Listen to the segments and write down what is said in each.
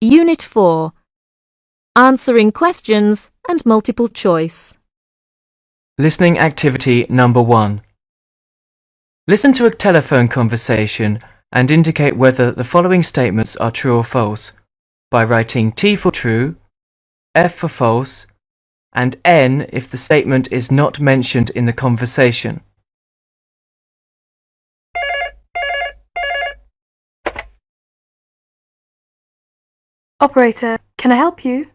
Unit 4. Answering questions and multiple choice. Listening activity number 1. Listen to a telephone conversation and indicate whether the following statements are true or false by writing T for true, F for false, and N if the statement is not mentioned in the conversation. Operator, can I help you?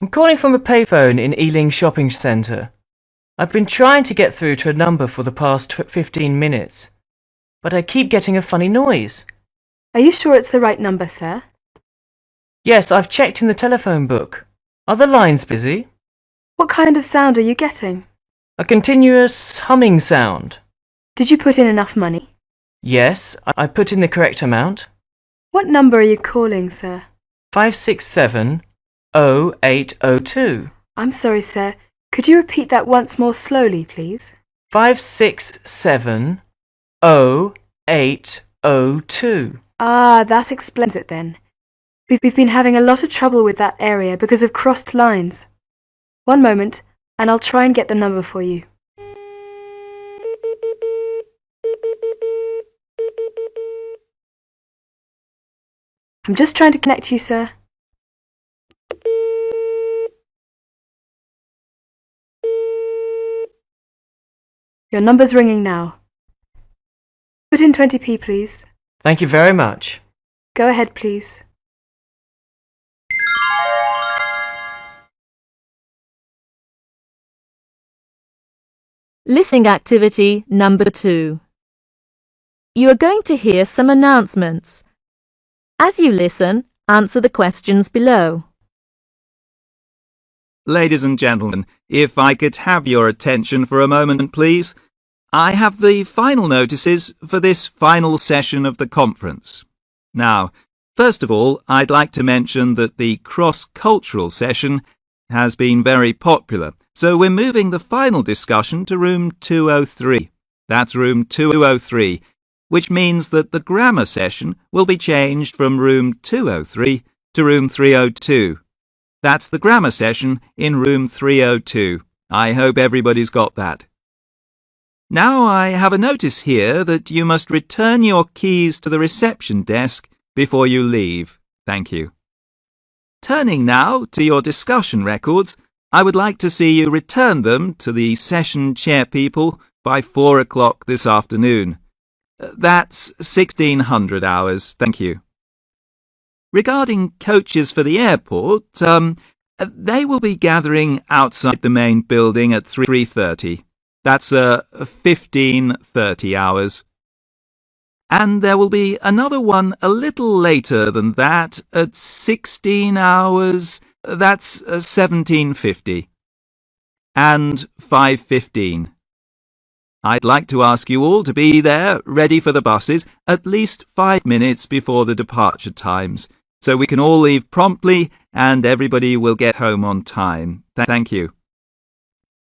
I'm calling from a payphone in Ealing Shopping Centre. I've been trying to get through to a number for the past 15 minutes, but I keep getting a funny noise. Are you sure it's the right number, sir? Yes, I've checked in the telephone book. Are the lines busy? What kind of sound are you getting? A continuous humming sound. Did you put in enough money? Yes, I put in the correct amount. What number are you calling, sir? 567-0802. I'm sorry, sir. Could you repeat that once more slowly, please? 567-0802. Ah, that explains it then. We've been having a lot of trouble with that area because of crossed lines. One moment, and I'll try and get the number for you. I'm just trying to connect you, sir. Your number's ringing now. Put in 20p, please. Thank you very much. Go ahead, please. Listening activity number 2. You are going to hear some announcements. As you listen, answer the questions below. Ladies and gentlemen, if I could have your attention for a moment, please. I have the final notices for this final session of the conference. Now, first of all, I'd like to mention that the cross-cultural session has been very popular, so we're moving the final discussion to room 203. That's room 203, which means that the grammar session will be changed from room 203 to room 302. That's the grammar session in room 302. I hope everybody's got that. Now I have a notice here that you must return your keys to the reception desk before you leave. Thank you. Turning now to your discussion records, I would like to see you return them to the session chair people by 4 o'clock this afternoon. That's 1600 hours. Thank you. Regarding coaches for the airport, they will be gathering outside the main building at 3:30. That's 15:30 hours. And there will be another one a little later than that at 16 hours. That's 17:50. And 5:15. I'd like to ask you all to be there, ready for the buses, at least 5 minutes before the departure times, so we can all leave promptly and everybody will get home on time. Thank you.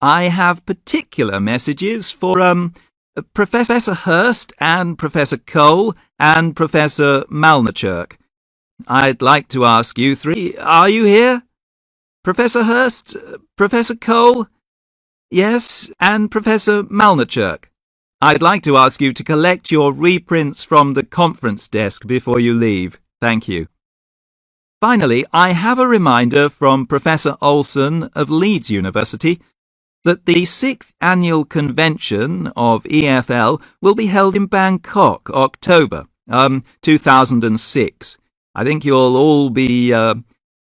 I have particular messages for Professor Hurst and Professor Cole and Professor Malnichurk. I'd like to ask you three, are you here? Professor Hurst, Professor Cole? Yes, and Professor Malnichurk. I'd like to ask you to collect your reprints from the conference desk before you leave. Thank you. Finally, I have a reminder from Professor Olson of Leeds University that the 6th Annual Convention of EFL will be held in Bangkok, October 2006. I think you'll all be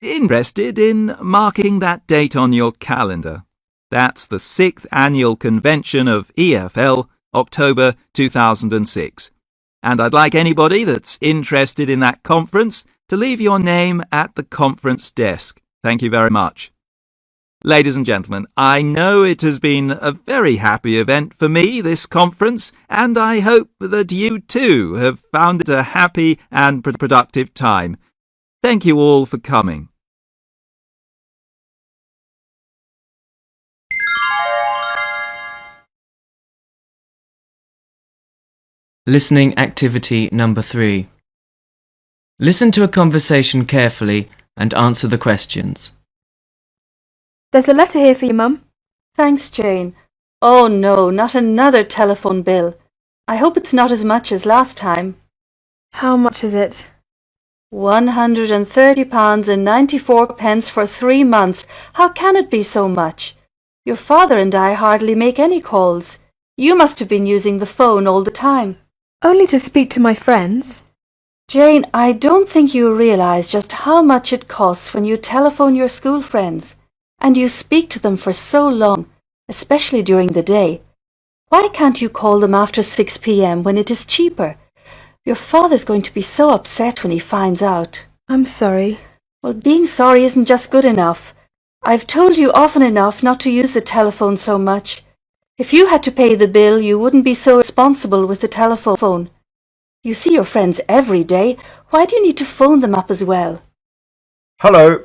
interested in marking that date on your calendar. That's the 6th Annual Convention of EFL, October 2006. And I'd like anybody that's interested in that conference to leave your name at the conference desk. Thank you very much. Ladies and gentlemen, I know it has been a very happy event for me, this conference, and I hope that you too have found it a happy and productive time. Thank you all for coming. Listening activity number 3. Listen to a conversation carefully and answer the questions. There's a letter here for you, Mum. Thanks, Jane. Oh no, not another telephone bill. I hope it's not as much as last time. How much is it? £130.94 for 3 months. How can it be so much? Your father and I hardly make any calls. You must have been using the phone all the time. Only to speak to my friends. Jane, I don't think you realise just how much it costs when you telephone your school friends, and you speak to them for so long, especially during the day. Why can't you call them after 6 p.m. when it is cheaper? Your father's going to be so upset when he finds out. I'm sorry. Well, being sorry isn't just good enough. I've told you often enough not to use the telephone so much. If you had to pay the bill, you wouldn't be so responsible with the telephone. You see your friends every day. Why do you need to phone them up as well? Hello.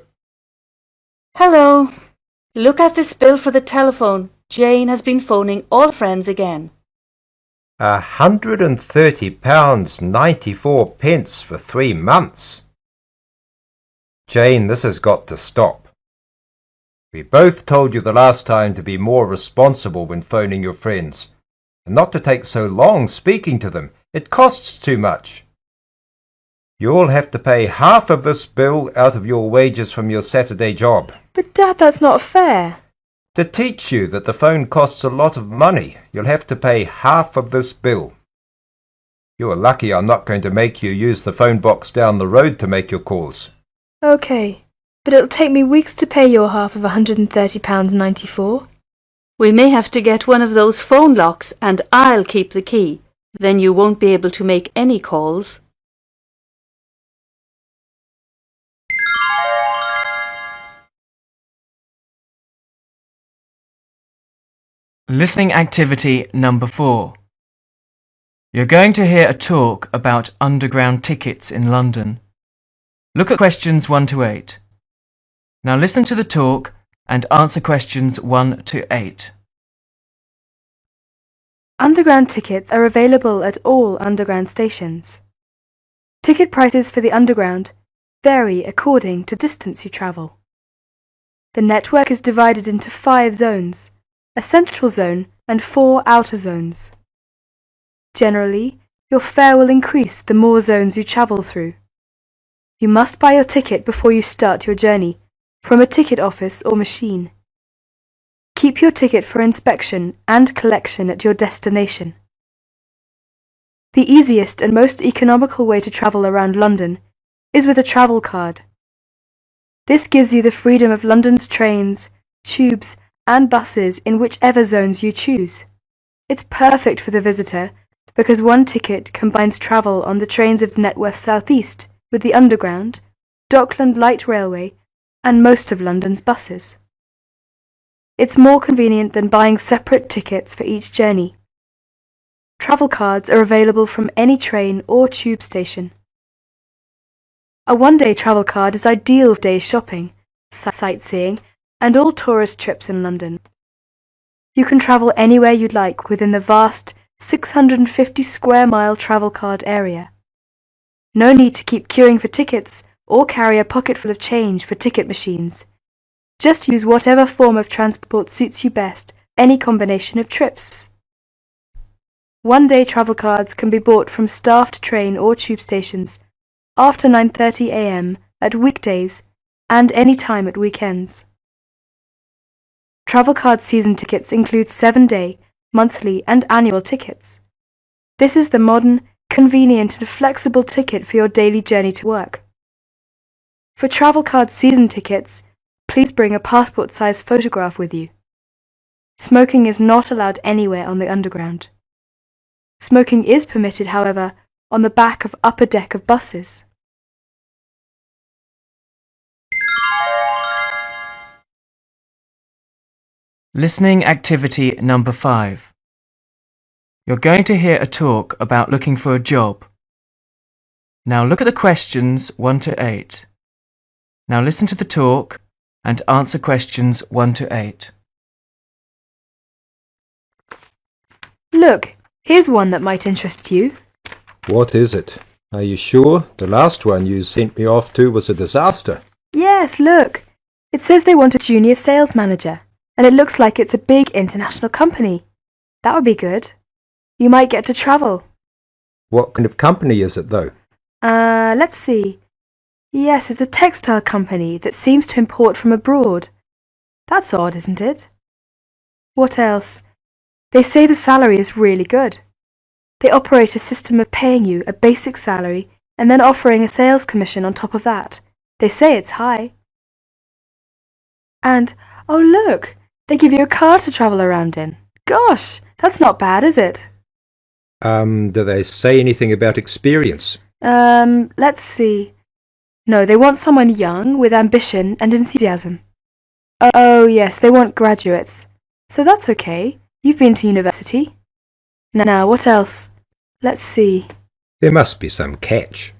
Hello. Look at this bill for the telephone. Jane has been phoning all friends again. £130.94 for 3 months. Jane, this has got to stop. We both told you the last time to be more responsible when phoning your friends, and not to take so long speaking to them. It costs too much. You'll have to pay half of this bill out of your wages from your Saturday job. But Dad, that's not fair. To teach you that the phone costs a lot of money, you'll have to pay half of this bill. You're lucky I'm not going to make you use the phone box down the road to make your calls. OK, but it'll take me weeks to pay your half of £130.94. We may have to get one of those phone locks and I'll keep the key. Then you won't be able to make any calls. Listening activity number 4. You're going to hear a talk about underground tickets in London. Look at questions 1 to 8. Now listen to the talk and answer questions 1 to 8. Underground tickets are available at all underground stations. Ticket prices for the underground vary according to distance you travel. The network is divided into 5 zones, a central zone and 4 outer zones. Generally, your fare will increase the more zones you travel through. You must buy your ticket before you start your journey from a ticket office or machine. Keep your ticket for inspection and collection at your destination. The easiest and most economical way to travel around London is with a travel card. This gives you the freedom of London's trains, tubes, and buses in whichever zones you choose. It's perfect for the visitor because one ticket combines travel on the trains of Networth South East with the Underground, Dockland Light Railway, and most of London's buses. It's more convenient than buying separate tickets for each journey. Travel cards are available from any train or tube station. A one-day travel card is ideal for day shopping, sightseeing, and all tourist trips in London. You can travel anywhere you'd like within the vast 650 square mile travel card area. No need to keep queuing for tickets or carry a pocket full of change for ticket machines. Just use whatever form of transport suits you best, any combination of trips. One-day travel cards can be bought from staffed train or tube stations after 9:30 a.m. at weekdays and any time at weekends. Travel card season tickets include 7-day, monthly and annual tickets. This is the modern, convenient and flexible ticket for your daily journey to work. For travel card season tickets, please bring a passport-size photograph with you. Smoking is not allowed anywhere on the Underground. Smoking is permitted, however, on the back of upper deck of buses. Listening activity number 5. You're going to hear a talk about looking for a job. Now look at the questions 1 to 8. Now listen to the talk and answer questions 1 to 8. Look, here's one that might interest you. What is it? Are you sure? The last one you sent me off to was a disaster. Yes, look. It says they want a junior sales manager, and it looks like it's a big international company. That would be good. You might get to travel. What kind of company is it, though? Let's see. Yes, it's a textile company that seems to import from abroad. That's odd, isn't it? What else? They say the salary is really good. They operate a system of paying you a basic salary and then offering a sales commission on top of that. They say it's high. And, oh look, they give you a car to travel around in. Gosh, that's not bad, is it? Do they say anything about experience? Let's see. No, they want someone young with ambition and enthusiasm. Oh, yes, they want graduates. So that's okay. You've been to university. Now, what else? Let's see. There must be some catch.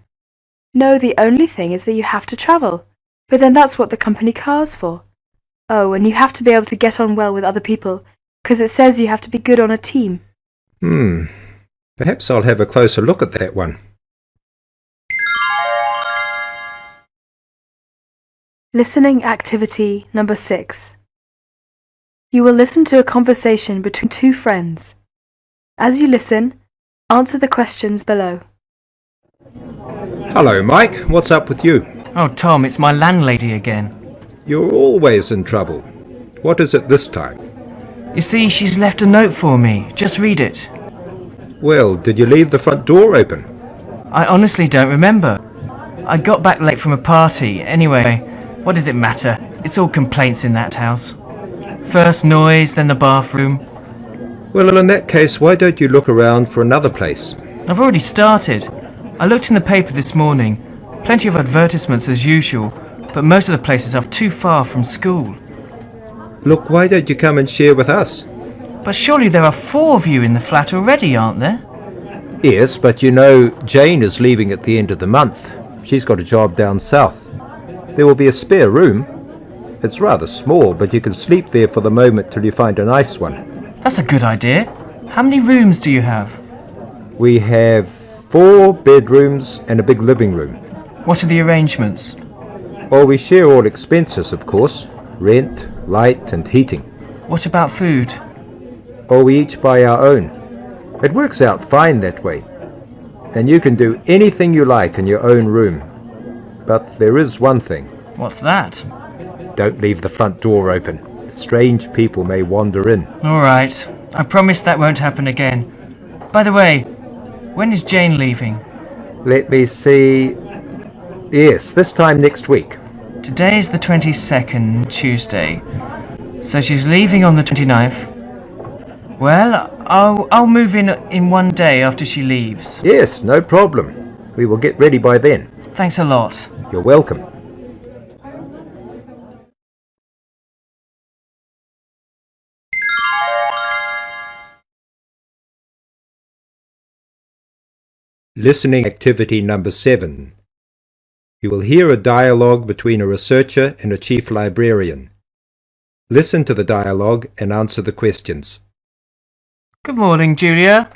No, the only thing is that you have to travel. But then that's what the company car's for. Oh, and you have to be able to get on well with other people, because it says you have to be good on a team. Perhaps I'll have a closer look at that one. Listening activity number 6. You will listen to a conversation between two friends. As you listen, answer the questions below. Hello, Mike. What's up with you? Oh, Tom, it's my landlady again. You're always in trouble. What is it this time? You see, she's left a note for me. Just read it. Well, did you leave the front door open? I honestly don't remember. I got back late from a party. Anyway, what does it matter? It's all complaints in that house. First noise, then the bathroom. Well, in that case, why don't you look around for another place? I've already started. I looked in the paper this morning. Plenty of advertisements as usual, but most of the places are too far from school. Look, why don't you come and share with us? But surely there are 4 of you in the flat already, aren't there? Yes, but you know, Jane is leaving at the end of the month. She's got a job down south. There will be a spare room. It's rather small, but you can sleep there for the moment till you find a nice one. That's a good idea. How many rooms do you have? We have 4 bedrooms and a big living room. What are the arrangements? Well, we share all expenses, of course. Rent, light and heating. What about food? Or we each buy our own. It works out fine that way. And you can do anything you like in your own room. But there is one thing. What's that? Don't leave the front door open. Strange people may wander in. All right. I promise that won't happen again. By the way, when is Jane leaving? Let me see. Yes, this time next week. Today is the 22nd, Tuesday. So she's leaving on the 29th. Well, I'll move in one day after she leaves. Yes, no problem. We will get ready by then. Thanks a lot. You're welcome. Listening activity number 7. You will hear a dialogue between a researcher and a chief librarian. Listen to the dialogue and answer the questions. Good morning, Julia.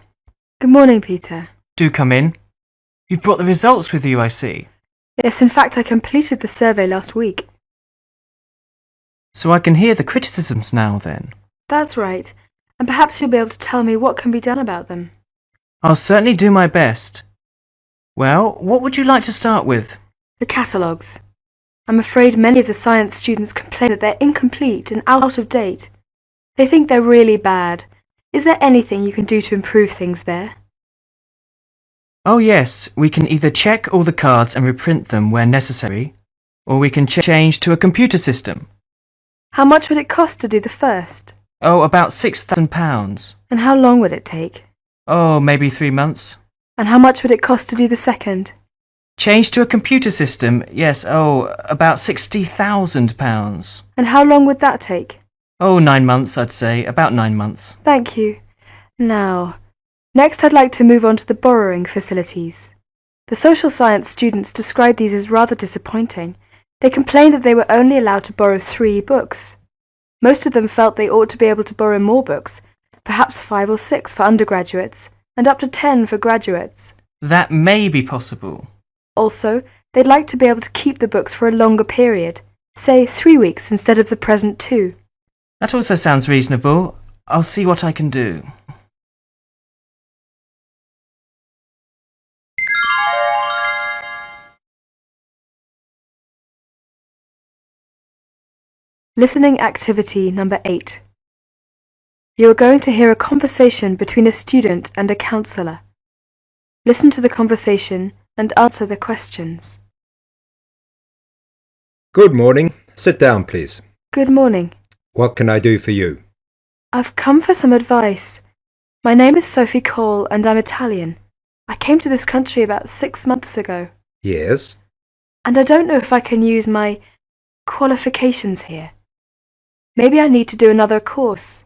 Good morning, Peter. Do come in. You've brought the results with you, I see. Yes, in fact, I completed the survey last week. So I can hear the criticisms now, then. That's right. And perhaps you'll be able to tell me what can be done about them. I'll certainly do my best. Well, what would you like to start with? The catalogues. I'm afraid many of the science students complain that they're incomplete and out of date. They think they're really bad. Is there anything you can do to improve things there? Oh yes, we can either check all the cards and reprint them where necessary, or we can change to a computer system. How much would it cost to do the first? Oh, about £6,000. And how long would it take? Oh, maybe 3 months. And how much would it cost to do the second? Change to a computer system, yes, about £60,000. And how long would that take? Oh, 9 months, I'd say, about 9 months. Thank you. Now, next I'd like to move on to the borrowing facilities. The social science students describe these as rather disappointing. They complained that they were only allowed to borrow 3 books. Most of them felt they ought to be able to borrow more books, perhaps 5 or 6 for undergraduates, and up to 10 for graduates. That may be possible. Also, they'd like to be able to keep the books for a longer period, say 3 weeks instead of the present 2. That also sounds reasonable. I'll see what I can do. Listening activity number 8. You are going to hear a conversation between a student and a counsellor. Listen to the conversation and answer the questions. Good morning. Sit down, please. Good morning. What can I do for you? I've come for some advice. My name is Sophie Cole and I'm Italian. I came to this country about 6 months ago. Yes? And I don't know if I can use my qualifications here. Maybe I need to do another course.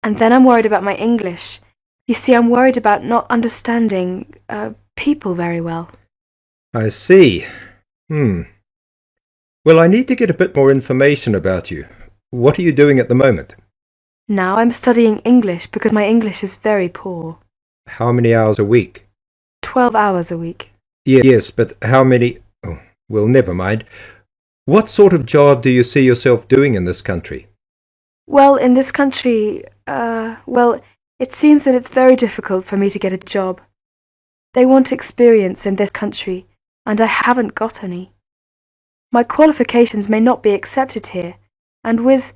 And then I'm worried about my English. You see, I'm worried about not understanding people very well. I see. Well, I need to get a bit more information about you. What are you doing at the moment? Now I'm studying English because my English is very poor. How many hours a week? 12 hours a week. Yes, but how many... Oh, well, never mind. What sort of job do you see yourself doing in this country? Well, in this country, it seems that it's very difficult for me to get a job. They want experience in this country, and I haven't got any. My qualifications may not be accepted here, and with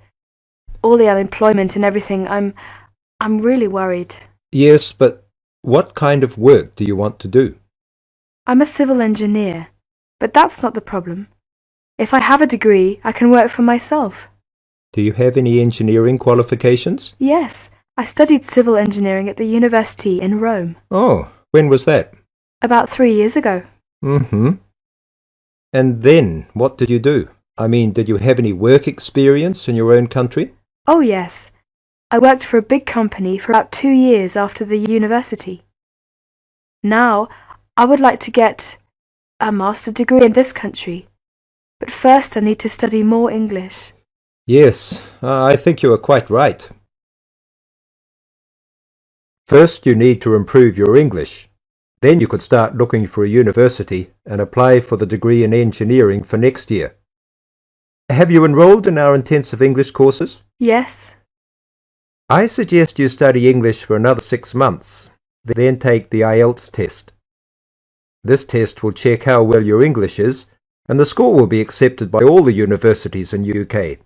all the unemployment and everything, I'm really worried. Yes, but what kind of work do you want to do? I'm a civil engineer, but that's not the problem. If I have a degree, I can work for myself. Do you have any engineering qualifications? Yes, I studied civil engineering at the university in Rome. Oh, when was that? About 3 years ago. And then, what did you do? I mean, did you have any work experience in your own country? Oh, yes. I worked for a big company for about 2 years after the university. Now, I would like to get a master's degree in this country. But first I need to study more English. Yes, I think you are quite right. First, you need to improve your English. Then you could start looking for a university and apply for the degree in engineering for next year. Have you enrolled in our intensive English courses? Yes. I suggest you study English for another 6 months, then take the IELTS test. This test will check how well your English is, and the score will be accepted by all the universities in UK.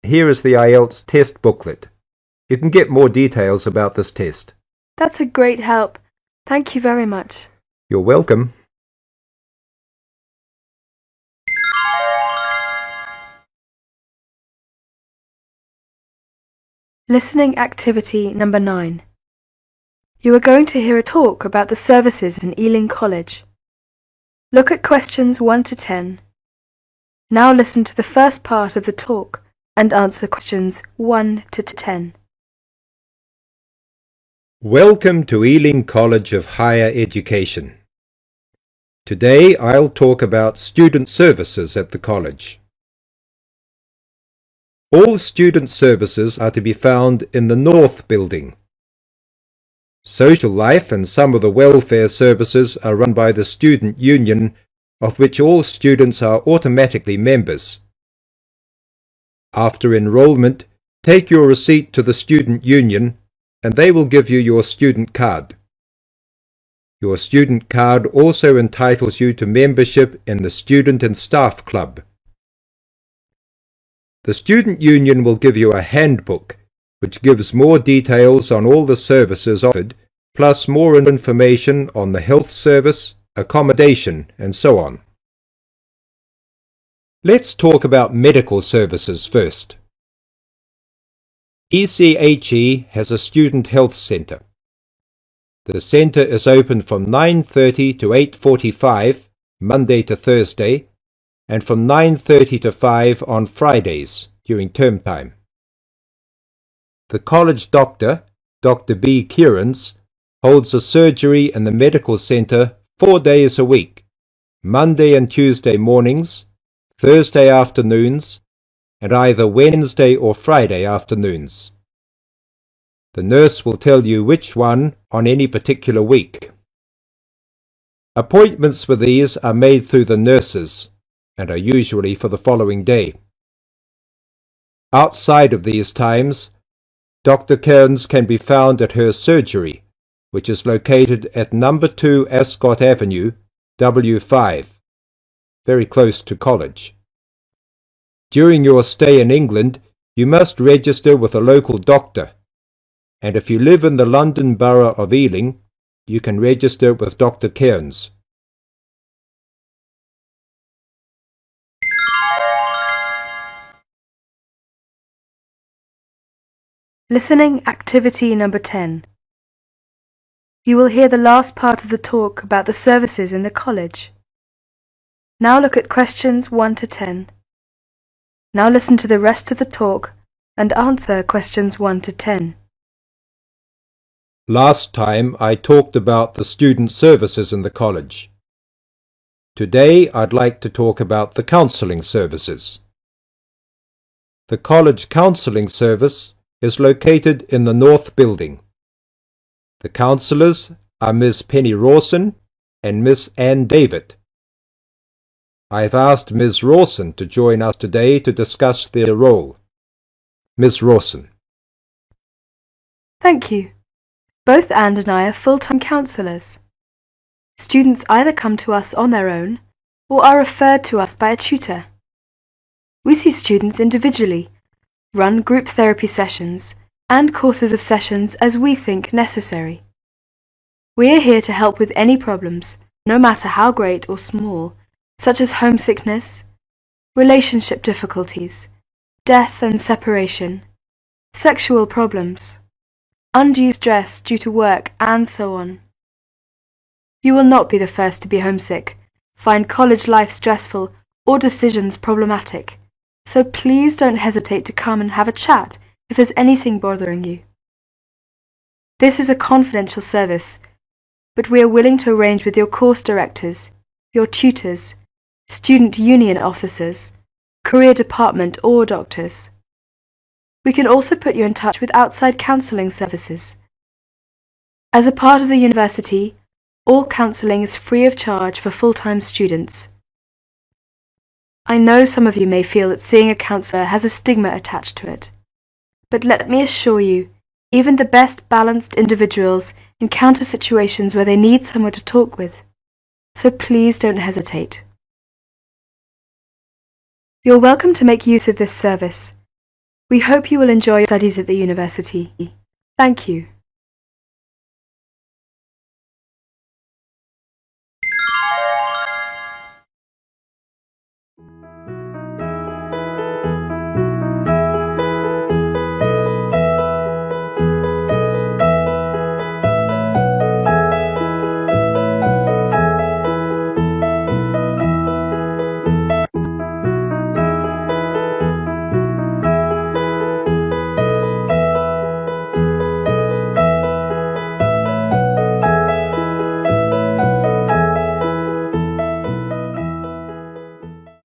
Here is the IELTS test booklet. You can get more details about this test. That's a great help. Thank you very much. You're welcome. Listening activity number 9. You are going to hear a talk about the services in Ealing College. Look at questions 1 to 10. Now listen to the first part of the talk and answer questions 1 to 10. Welcome to Ealing College of Higher Education. Today I'll talk about student services at the college. All student services are to be found in the North Building. Social life and some of the welfare services are run by the Student Union, of which all students are automatically members. After enrollment, take your receipt to the Student Union and they will give you your student card. Your student card also entitles you to membership in the Student and Staff Club. The Student Union will give you a handbook which gives more details on all the services offered, plus more information on the health service, accommodation, and so on. Let's talk about medical services first. ECHE has a student health centre. The centre is open from 9:30 to 8:45, Monday to Thursday, and from 9:30 to 5 on Fridays during term time. The college doctor, Dr. B. Kierans, holds a surgery in the medical centre 4 days a week, Monday and Tuesday mornings, Thursday afternoons, and either Wednesday or Friday afternoons. The nurse will tell you which one on any particular week. Appointments for these are made through the nurses and are usually for the following day. Outside of these times, Dr. Kearns can be found at her surgery, which is located at number 2 Ascot Avenue, W5, very close to college. During your stay in England, you must register with a local doctor, and if you live in the London Borough of Ealing, you can register with Dr. Kearns. Listening activity number 10. You will hear the last part of the talk about the services in the college. Now look at questions 1 to 10. Now listen to the rest of the talk and answer questions 1 to 10. Last time I talked about the student services in the college. Today I'd like to talk about the counselling services. The college counselling service is located in the North Building. The counsellors are Miss Penny Rawson and Miss Ann David. I've asked Ms. Rawson to join us today to discuss their role. Ms. Rawson. Thank you. Both Anne and I are full-time counsellors. Students either come to us on their own or are referred to us by a tutor. We see students individually, run group therapy sessions and courses of sessions as we think necessary. We are here to help with any problems, no matter how great or small, such as homesickness, relationship difficulties, death and separation, sexual problems, undue stress due to work, and so on. You will not be the first to be homesick, find college life stressful, or decisions problematic, so please don't hesitate to come and have a chat if there's anything bothering you. This is a confidential service, but we are willing to arrange with your course directors, your tutors, student union officers, career department or doctors. We can also put you in touch with outside counselling services. As a part of the university, all counselling is free of charge for full-time students. I know some of you may feel that seeing a counsellor has a stigma attached to it, but let me assure you, even the best balanced individuals encounter situations where they need someone to talk with, so please don't hesitate. You're welcome to make use of this service. We hope you will enjoy your studies at the university. Thank you.